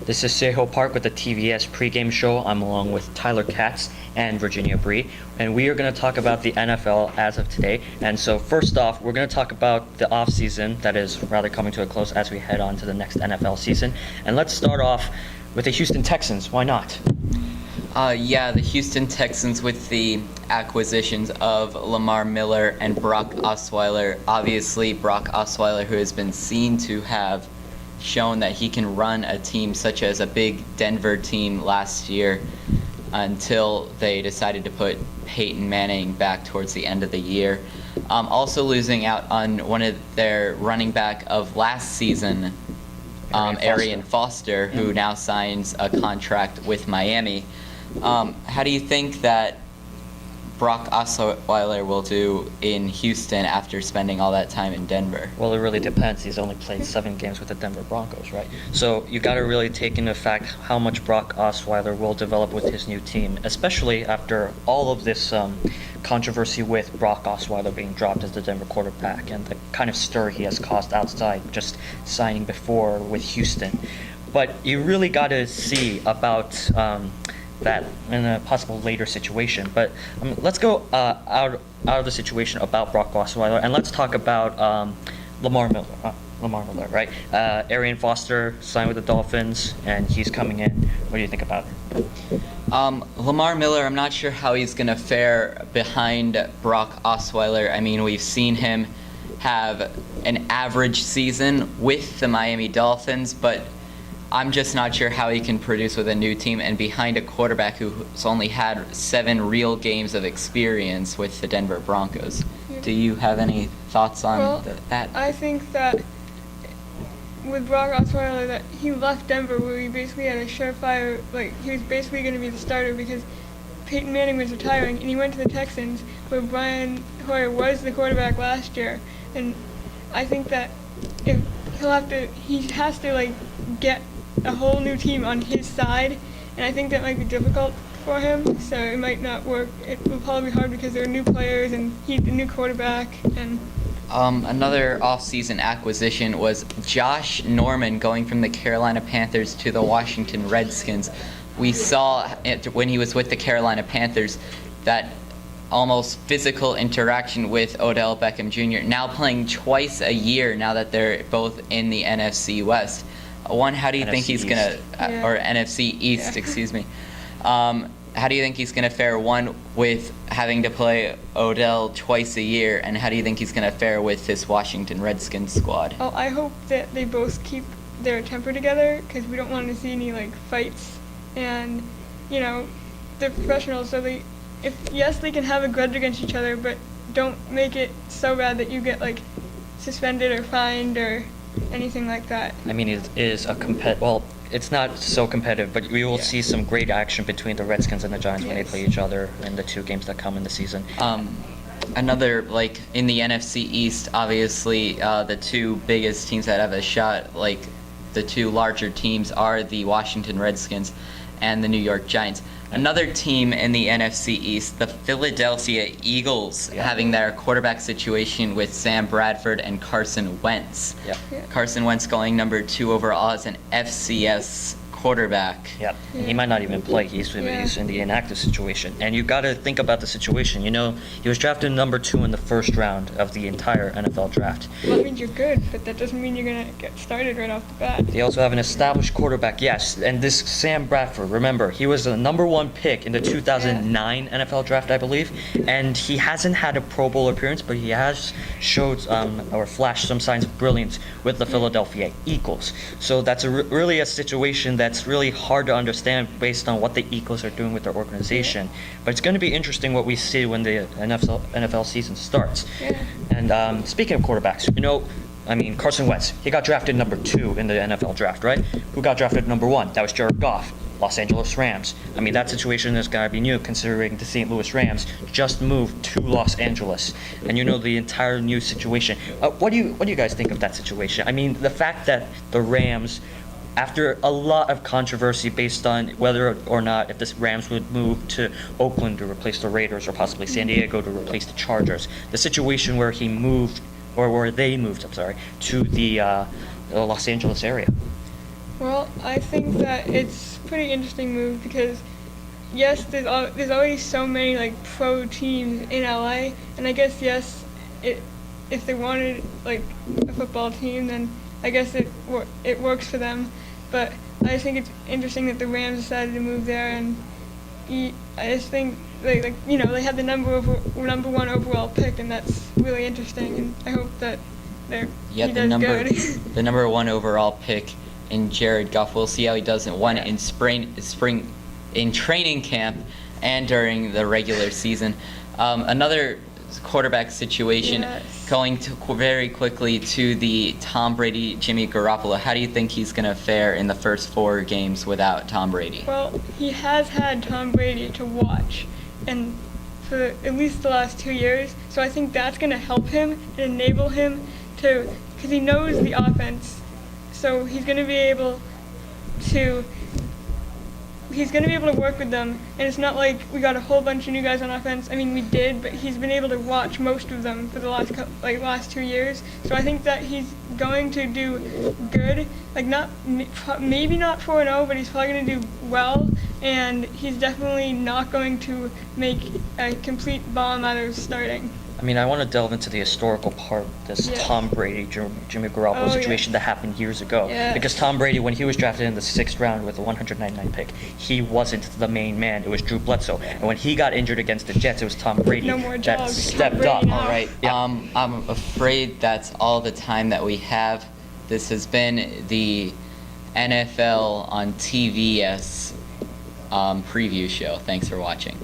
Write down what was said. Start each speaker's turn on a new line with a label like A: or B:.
A: This is Seho Park with the TVS pregame show. I'm along with Tyler Katz and Virginia Bree, and we are going to talk about the NFL as of today. And so first off, we're going to talk about the offseason that is rather coming to a close as we head on to the next NFL season. And let's start off with the Houston Texans. Why not?
B: The Houston Texans with the acquisitions of Lamar Miller and Brock Osweiler. Obviously, Brock Osweiler, who has been seen to have shown that he can run a team such as a big Denver team last year until they decided to put Peyton Manning back towards the end of the year. Also losing out on one of their running back of last season, Arian Foster, who now signs a contract with Miami. How do you think that Brock Osweiler will do in Houston after spending all that time in Denver?
A: Well, it really depends. He's only played 7 games with the Denver Broncos, right? So you got to really take into fact how much Brock Osweiler will develop with his new team, especially after all of this controversy with Brock Osweiler being dropped as the Denver quarterback and the kind of stir he has caused outside just signing before with Houston. But you really got to see about that in a possible later situation. But let's go out of the situation about Brock Osweiler and let's talk about Lamar Miller. Lamar Miller, right? Arian Foster signed with the Dolphins, and he's coming in. What do you think about it?
B: Lamar Miller, I'm not sure how he's going to fare behind Brock Osweiler. I mean, we've seen him have an average season with the Miami Dolphins, but I'm just not sure how he can produce with a new team and behind a quarterback who's only had 7 real games of experience with the Denver Broncos.
C: Yeah.
B: Do you have any thoughts on that?
C: I think that with Brock Osweiler, that he left Denver where he basically had a surefire, he was basically going to be the starter because Peyton Manning was retiring, and he went to the Texans where Brian Hoyer was the quarterback last year. And I think that if he has to get a whole new team on his side, and I think that might be difficult for him, so it might not work. It will probably be hard because there are new players and he's the new quarterback. And
B: another offseason acquisition was Josh Norman going from the Carolina Panthers to the Washington Redskins. We saw when he was with the Carolina Panthers that almost physical interaction with Odell Beckham Jr., now playing twice a year now that they're both in the NFC West. One, how do you think he's going to, or NFC East, excuse me. How do you think he's going to fare, one, with having to play Odell twice a year, and how do you think he's going to fare with this Washington Redskins squad?
C: Oh, I hope that they both keep their temper together because we don't want to see any, fights. And, they're professionals, so they can have a grudge against each other, but don't make it so bad that you get, suspended or fined or anything like that.
A: I mean, it is a it's not so competitive, but we will see some great action between the Redskins and the Giants when they play each other in the 2 games that come in the season.
B: Another, in the NFC East, obviously, the 2 biggest teams that have a shot, the 2 larger teams are the Washington Redskins and the New York Giants. Another team in the NFC East, the Philadelphia Eagles, having their quarterback situation with Sam Bradford and Carson Wentz.
A: Yep.
C: Yeah.
B: Carson Wentz going number 2 overall as an FCS quarterback.
A: Yep. And he might not even play. He's in the inactive situation. And you got to think about the situation. He was drafted number 2 in the first round of the entire NFL draft.
C: Well, that means you're good, but that doesn't mean you're going to get started right off the bat.
A: They also have an established quarterback, yes. And this Sam Bradford, remember, he was the number 1 pick in the 2009 NFL draft, I believe. And he hasn't had a Pro Bowl appearance, but he has showed or flashed some signs of brilliance with the Philadelphia Eagles. So that's really a situation that's really hard to understand based on what the Eagles are doing with their organization. But it's going to be interesting what we see when the NFL season starts.
C: Yeah.
A: And speaking of quarterbacks, Carson Wentz, he got drafted number 2 in the NFL draft, right? Who got drafted number 1? That was Jared Goff, Los Angeles Rams. That situation is going to be new considering the St. Louis Rams just moved to Los Angeles. And the entire new situation. What do you guys think of that situation? The fact that the Rams, after a lot of controversy based on whether or not if the Rams would move to Oakland to replace the Raiders or possibly San Diego to replace the Chargers, the situation where they moved, to the Los Angeles area.
C: Well, I think that it's a pretty interesting move because, yes, there's already so many like pro teams in LA, and I guess yes, if they wanted like a football team, then I guess it works for them. But I just think it's interesting that the Rams decided to move there, and I just think they have the number one overall pick, and that's really interesting. And I hope that he does good.
B: The number 1 overall pick in Jared Goff. We'll see how he does in spring in training camp and during the regular season. Another quarterback situation,
C: yes.
B: Going to very quickly to the Tom Brady, Jimmy Garoppolo. How do you think he's going to fare in the first 4 games without Tom Brady?
C: Well, he has had Tom Brady to watch, and for at least the last 2 years, so I think that's going to help him and enable him to, because he knows the offense, so he's going to be able to work with them, and it's not like we got a whole bunch of new guys on offense. I mean, we did, but he's been able to watch most of them for the last 2 years. So I think that he's going to do good. Like maybe not 4-0, but he's probably going to do well, and he's definitely not going to make a complete bomb out of starting.
A: I mean, I want to delve into the historical part of this
C: Yes.
A: Tom Brady, Jimmy Garoppolo situation that happened years ago.
C: Yes.
A: Because Tom Brady, when he was drafted in the 6th round with the 199 pick, he wasn't the main man. It was Drew Bledsoe. And when he got injured against the Jets, it was Tom Brady
C: No more
A: that
C: dogs,
A: stepped
C: Tom Brady
A: up.
C: now.
B: All right.
A: Yeah.
B: I'm afraid that's all the time that we have. This has been the NFL on TVS preview show. Thanks for watching.